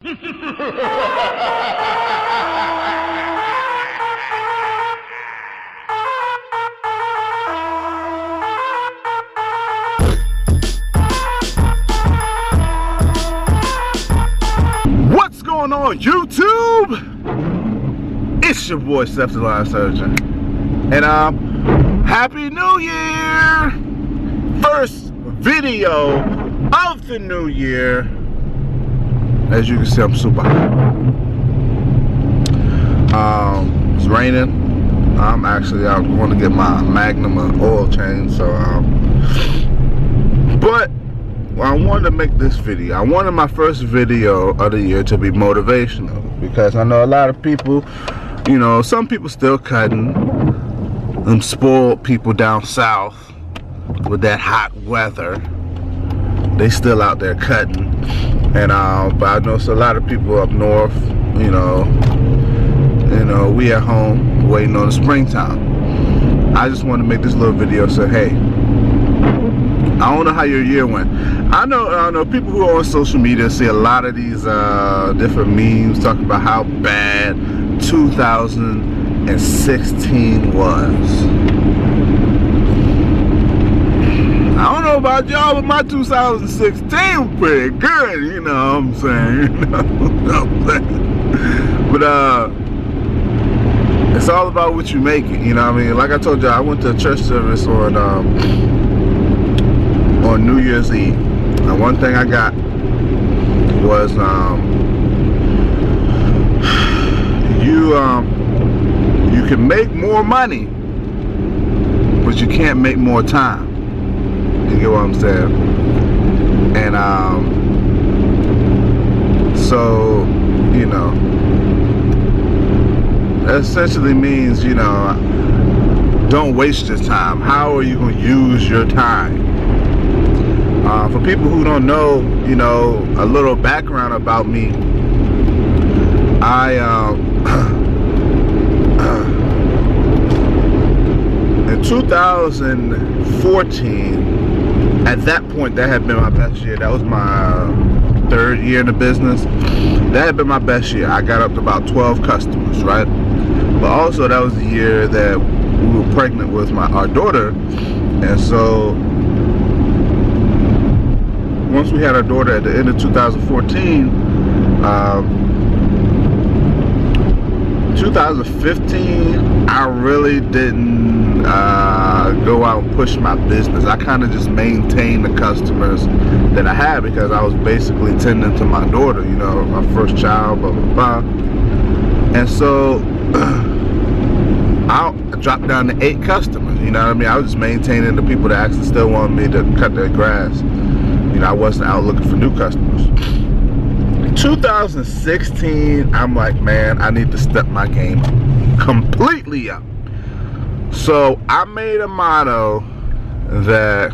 What's going on, YouTube? It's your boy, Steph the Line Surgeon, and Happy New Year! First video of the new year. As you can see, I'm super hot. It's raining. I'm actually out going to get my Magnum oil change. So, but I wanted to make this video. I wanted my first video of the year to be motivational, because I know a lot of people, you know, some people still cutting. Them spoiled people down south with that hot weather. They still out there cutting. And but I know it's a lot of people up north, you know, we at home waiting on the springtime. I just want to make this little video say, hey, I don't know how your year went. I know people who are on social media see a lot of these different memes talking about how bad 2016 was. I don't know about y'all, but my 2016 was pretty good, you know what I'm saying? But it's all about what you make it, you know what I mean? Like I told y'all, I went to a church service on New Year's Eve. And one thing I got was you can make more money, but you can't make more time. You get what I'm saying? And so, you know, that essentially means, you know, don't waste your time. How are you going to use your time? For people who don't know, you know, a little background about me, in 2014, at that point, that had been my best year. That was my third year in the business. That had been my best year. I got up to about 12 customers, right? But also, that was the year that we were pregnant with our daughter. And so, once we had our daughter at the end of 2014, 2015, I really didn't go out and push my business. I kind of just maintained the customers that I had, because I was basically tending to my daughter, you know, my first child, blah, blah, blah. And so I dropped down to 8 customers, you know what I mean? I was just maintaining the people that actually still wanted me to cut their grass. You know, I wasn't out looking for new customers. 2016, I'm like, man, I need to step my game completely up. So I made a motto that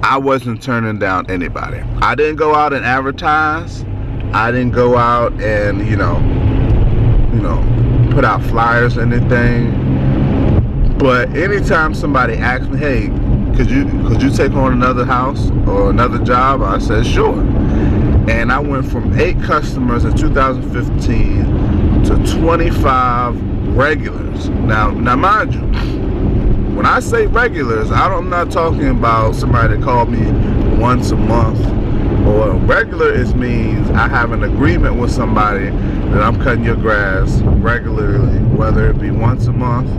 I wasn't turning down anybody. I didn't go out and advertise. I didn't go out and, you know, put out flyers or anything. But anytime somebody asked me, hey, could you take on another house or another job? I said, sure. And I went from 8 customers in 2015 to 25 regulars. Now mind you, when I say regulars, I'm not talking about somebody that called me once a month. Or regular, it means I have an agreement with somebody that I'm cutting your grass regularly, whether it be once a month,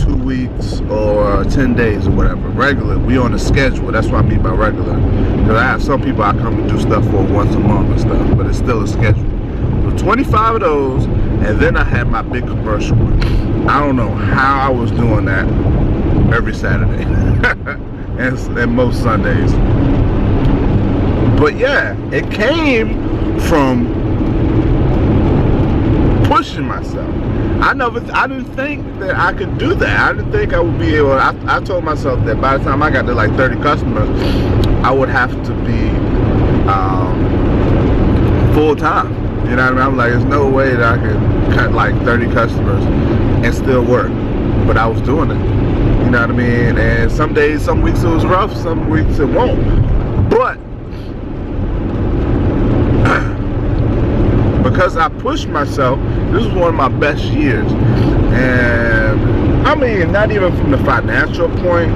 2 weeks, or 10 days or whatever. Regular, we on a schedule. That's what I mean by regular. Because I have some people I come and do stuff for once a month and stuff, but it's still a schedule. So 25 of those, and then I had my big commercial one. I don't know how I was doing that every Saturday and most Sundays. But yeah, it came from pushing myself. I didn't think that I could do that. I didn't think I would be able. I told myself that by the time I got to like 30 customers, I would have to be full time. You know what I mean? I'm like, there's no way that I could cut like 30 customers and still work. But I was doing it. You know what I mean? And some days, some weeks it was rough, some weeks it won't. But because I pushed myself, this was one of my best years. And I mean, not even from the financial point,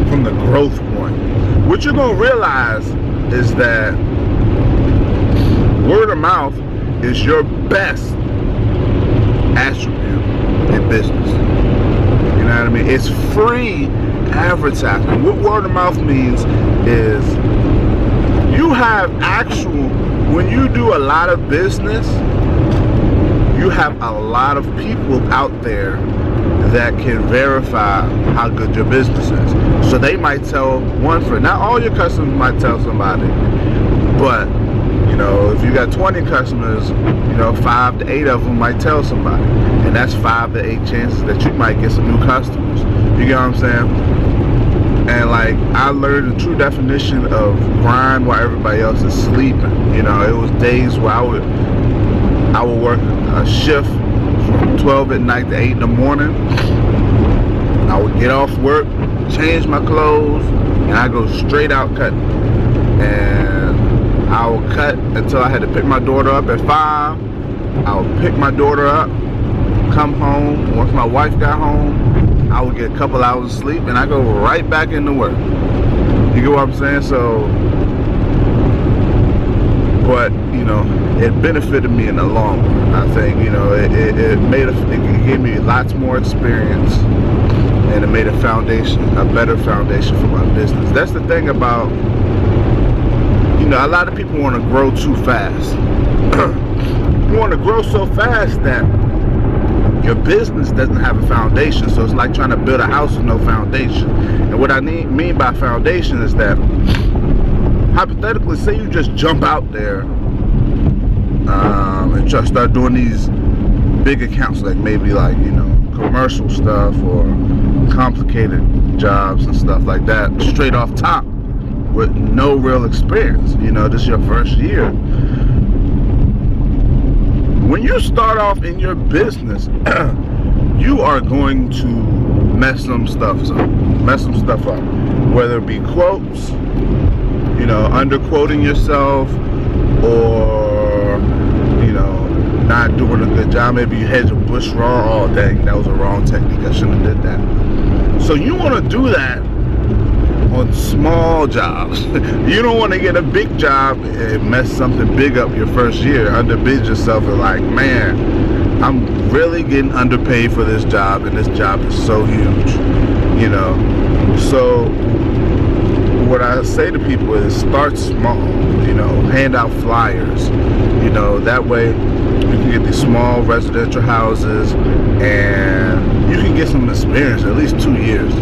from the growth point. What you're gonna realize is that word of mouth is your best attribute in business. You know what I mean? It's free advertising. What word of mouth means is you have actual, when you do a lot of business, you have a lot of people out there that can verify how good your business is. So they might tell one friend. Not all your customers might tell somebody, but you know, if you got 20 customers, you know, 5 to 8 of them might tell somebody, and that's 5 to 8 chances that you might get some new customers. You get what I'm saying? And like, I learned the true definition of grind while everybody else is sleeping. You know, it was days where I would work a shift from 12 at night to 8 in the morning. I would get off work, change my clothes, and I go straight out cutting. And I would cut until I had to pick my daughter up at 5. I would pick my daughter up, come home. Once my wife got home, I would get a couple hours of sleep, and I go right back into work. You get what I'm saying? So, but you know, it benefited me in the long run. I think, you know, it gave me lots more experience, and it made a foundation, a better foundation for my business. That's the thing about, you know, a lot of people want to grow too fast. You want to grow so fast that your business doesn't have a foundation. So it's like trying to build a house with no foundation. And what I mean by foundation is that, hypothetically, say you just jump out there and just start doing these big accounts, like maybe like, you know, commercial stuff or complicated jobs and stuff like that, straight off top with no real experience. You know, this is your first year. When you start off in your business, you are going to mess some stuff up, whether it be quotes, you know, underquoting yourself, or, you know, not doing a good job. Maybe you hedge a bush wrong. Oh dang, that was a wrong technique, I shouldn't have did that. So you want to do that on small jobs. You don't want to get a big job and mess something big up your first year, underbid yourself, and like, man, I'm really getting underpaid for this job, and this job is so huge, you know. So what I say to people is start small, you know, hand out flyers, you know, that way you can get these small residential houses and you can get some experience, at least 2 years.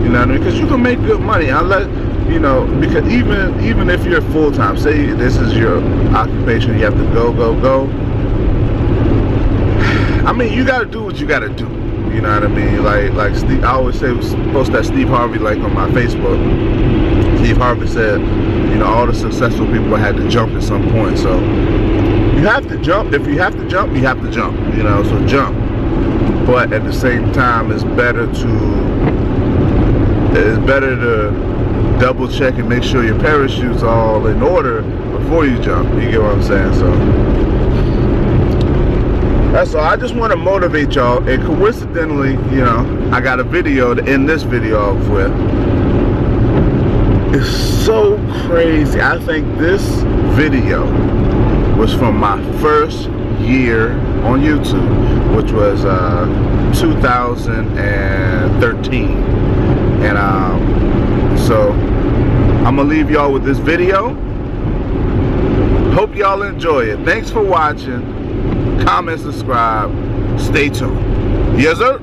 You know what I mean? Because you can make good money, unless, you know, because even if you're full-time, say this is your occupation, you have to go. I mean, you got to do what you got to do. You know what I mean? Like Steve, I always say, post that Steve Harvey like on my Facebook. Steve Harvey said, you know, all the successful people had to jump at some point. So you have to jump. If you have to jump, you have to jump. You know, so jump. But at the same time, it's better to double check and make sure your parachute's all in order before you jump. You get what I'm saying? So that's all. I just want to motivate y'all, and coincidentally, you know, I got a video to end this video off with. It's so crazy. I think this video was from my first year on YouTube, which was 2013, and so I'm gonna leave y'all with this video. Hope y'all enjoy it. Thanks for watching. Comment, subscribe, stay tuned. Yes, sir.